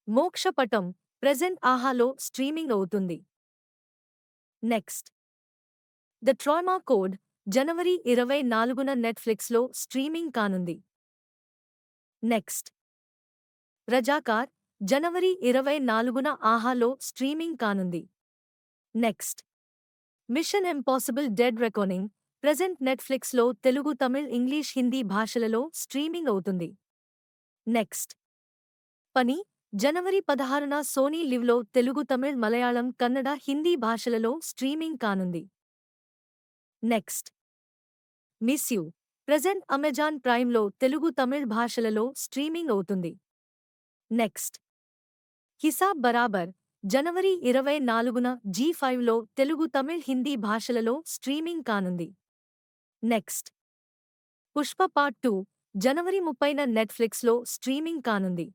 మోక్షపటం present ఆహాలో streaming అవుతుంది. Next. The trauma code జనవరి 24న నెట్ఫ్లిక్స్లో స్ట్రీమింగ్ కానుంది. నెక్స్ట్. రజాకార్ జనవరి 24న ఆహాలో స్ట్రీమింగ్ కానుంది. Next. Mission impossible dead reckoning present నెట్ఫ్లిక్స్లో తెలుగు, తమిళ్, ఇంగ్లీష్, హిందీ భాషలలో స్ట్రీమింగ్ అవుతుంది. నెక్స్ట్. పని జనవరి 16న సోనీ లివ్లో తెలుగు, తమిళ్, మలయాళం, కన్నడ, హిందీ భాషలలో స్ట్రీమింగ్ కానుంది. Next. Miss you present Amazon ప్రైమ్లో తెలుగు, తమిళ్ భాషలలో స్ట్రీమింగ్ అవుతుంది. నెక్స్ట్. హిసాబ్ బరాబర్ జనవరి 24న జీ5లో తెలుగు, తమిళ్, హిందీ భాషలలో స్ట్రీమింగ్ కానుంది. నెక్స్ట్. పుష్ప పార్ట్ 2 జనవరి 30న నెట్ఫ్లిక్స్లో స్ట్రీమింగ్ కానుంది.